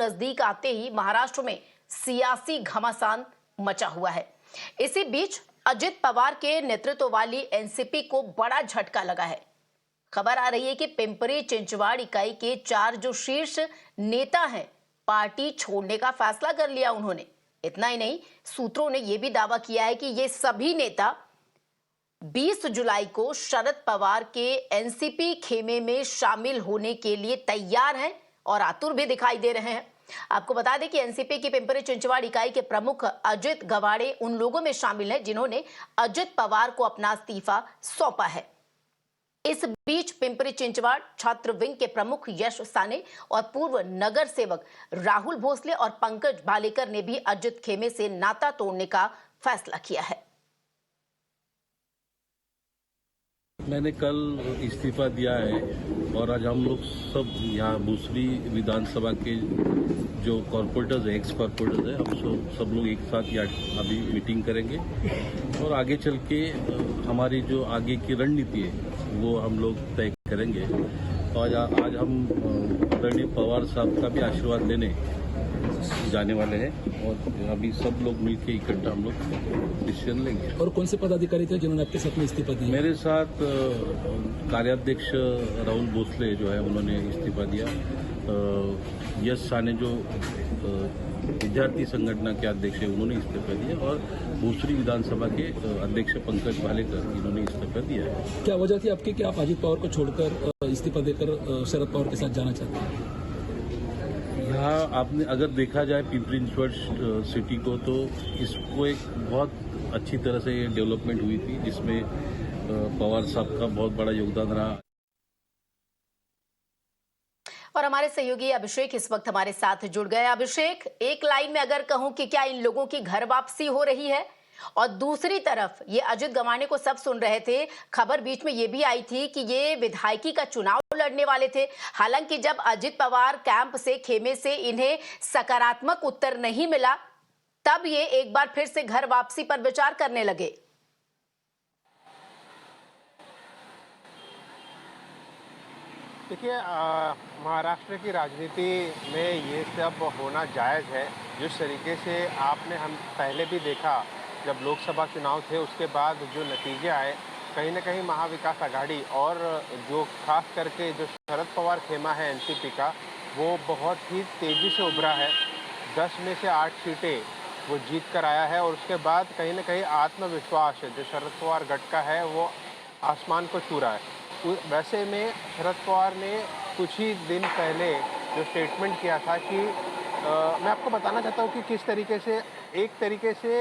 नजदीक आते ही महाराष्ट्र में सियासी घमासान मचा हुआ है। इसी बीच अजित पवार के नेतृत्व वाली एनसीपी को बड़ा झटका लगा है। खबर आ रही है कि पिंपरी चिंचवाड़ इकाई के 4 जो शीर्ष नेता हैं, पार्टी छोड़ने का फैसला कर लिया उन्होंने। इतना ही नहीं, सूत्रों ने यह भी दावा किया है कि ये सभी नेता 20 जुलाई को शरद पवार के एनसीपी खेमे में शामिल होने के लिए तैयार हैं और आतुर भी दिखाई दे रहे हैं। आपको बता दें कि एनसीपी की पिंपरी चिंचवाड़ इकाई के प्रमुख अजित गवाड़े उन लोगों में शामिल हैं जिन्होंने अजित पवार को अपना इस्तीफा सौंपा है। इस बीच पिंपरी चिंचवाड़ छात्र विंग के प्रमुख यश साने और पूर्व नगर सेवक राहुल भोसले और पंकज भालेकर ने भी अजित खेमे से नाता तोड़ने का फैसला किया है। मैंने कल इस्तीफा दिया है और आज हम लोग सब यहाँ भूसरी विधानसभा के जो कॉर्पोरेटर्स हैं, एक्स कॉर्पोरेटर्स हैं, हम सब लोग एक साथ यहाँ अभी मीटिंग करेंगे और आगे चल के हमारी जो आगे की रणनीति है वो हम लोग तय करेंगे। और आज हम आदरणीय पवार साहब का भी आशीर्वाद लेने जाने वाले हैं और अभी सब लोग मिलकर इकट्ठा हम लोग डिसीजन लेंगे। और कौन से पदाधिकारी थे जिन्होंने आपके साथ में इस्तीफा दिया? मेरे साथ कार्याध्यक्ष राहुल भोसले जो है उन्होंने इस्तीफा दिया, यश साने जो विद्यार्थी संगठन के अध्यक्ष है उन्होंने इस्तीफा दिया और भूसरी विधानसभा के अध्यक्ष पंकज भालेकर इन्होंने इस्तीफा दिया है। क्या वजह थी आपकी कि आप अजित पवार को छोड़कर इस्तीफा देकर शरद पवार के साथ जाना चाहते हैं? यहाँ आपने अगर देखा जाए पिंपरी चिंचवड सिटी को तो इसको एक बहुत अच्छी तरह से डेवलपमेंट हुई थी जिसमें पवार साहब का बहुत बड़ा योगदान रहा। और हमारे सहयोगी अभिषेक इस वक्त हमारे साथ जुड़ गए। अभिषेक, एक लाइन में अगर कहूं कि क्या इन लोगों की घर वापसी हो रही है? और दूसरी तरफ ये अजित गवाने को सब सुन रहे थे, खबर बीच में ये भी आई थी कि ये विधायकी का चुनाव लड़ने वाले थे। हालांकि जब अजित पवार कैंप से खेमे से इन्हें सकारात्मक उत्तर नहीं मिला, तब ये एक बार फिर से घर वापसी पर विचार करने लगे। देखिए, महाराष्ट्र की राजनीति में ये सब होना जायज़ है। जिस तरीके से आपने हम पहले भी देखा, जब लोकसभा चुनाव थे उसके बाद जो नतीजे आए, कहीं ना कहीं महाविकास आघाड़ी और जो खास करके जो शरद पवार खेमा है एनसीपी का, वो बहुत ही तेज़ी से उभरा है। 10 में से 8 सीटें वो जीत कर आया है और उसके बाद कहीं ना कहीं आत्मविश्वास जो शरद पवार गट का है वो आसमान को छू रहा है। वैसे में शरद पवार ने कुछ ही दिन पहले जो स्टेटमेंट किया था कि मैं आपको बताना चाहता हूँ कि किस तरीके से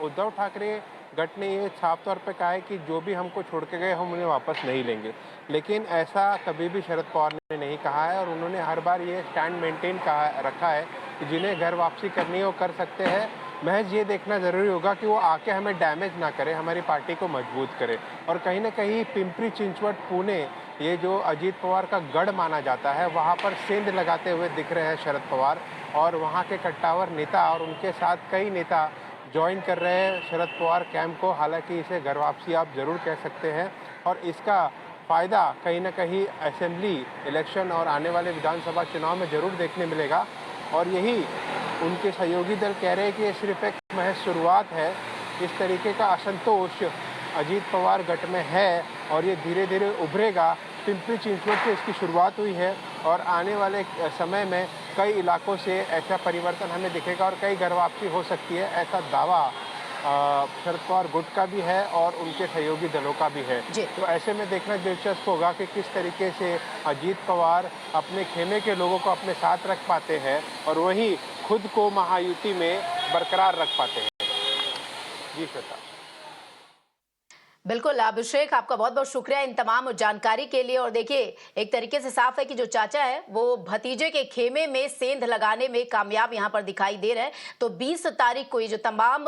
उद्धव ठाकरे गट ने ये साफ तौर पे कहा है कि जो भी हमको छोड़ के गए हम उन्हें वापस नहीं लेंगे। लेकिन ऐसा कभी भी शरद पवार ने नहीं कहा है और उन्होंने हर बार ये स्टैंड मेंटेन रखा है कि जिन्हें घर वापसी करनी है वो कर सकते हैं। महज ये देखना ज़रूरी होगा कि वो आके हमें डैमेज ना करे, हमारी पार्टी को मजबूत करे। और कहीं ना कहीं पिंपरी चिंचवड पुणे, ये जो अजीत पवार का गढ़ माना जाता है, वहाँ पर सेंध लगाते हुए दिख रहे हैं शरद पवार और वहाँ के कट्टावर नेता और उनके साथ कई नेता ज्वाइन कर रहे हैं शरद पवार कैंप को। हालांकि इसे घर वापसी आप ज़रूर कह सकते हैं और इसका फ़ायदा कहीं ना कहीं असेंबली इलेक्शन और आने वाले विधानसभा चुनाव में ज़रूर देखने मिलेगा। और यही उनके सहयोगी दल कह रहे हैं कि ये सिर्फ एक महज शुरुआत है। इस तरीके का असंतोष अजीत पवार गट में है और ये धीरे धीरे उभरेगा। पिंपरी चिंचवड से इसकी शुरुआत हुई है और आने वाले समय में कई इलाकों से ऐसा परिवर्तन हमें दिखेगा और कई घर वापसी हो सकती है, ऐसा दावा शरद पवार गुट का भी है और उनके सहयोगी दलों का भी है। तो ऐसे में देखना दिलचस्प होगा कि किस तरीके से अजीत पवार अपने खेमे के लोगों को अपने साथ रख पाते हैं और वही खुद को महायुति में बरकरार रख पाते हैं। जी श्वेता। बिल्कुल अभिषेक, आपका बहुत बहुत शुक्रिया इन तमाम जानकारी के लिए। और देखिए, एक तरीके से साफ है कि जो चाचा है वो भतीजे के खेमे में सेंध लगाने में कामयाब यहां पर दिखाई दे रहे हैं। तो 20 तारीख को ये जो तमाम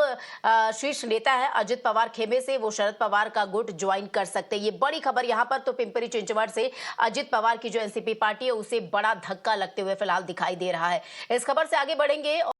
शीर्ष नेता है अजित पवार खेमे से, वो शरद पवार का गुट ज्वाइन कर सकते हैं। ये बड़ी खबर यहां पर तो पिंपरी चिंचवड से अजित पवार की जो एनसीपी पार्टी है उसे बड़ा धक्का लगते हुए फिलहाल दिखाई दे रहा है। इस खबर से आगे बढ़ेंगे।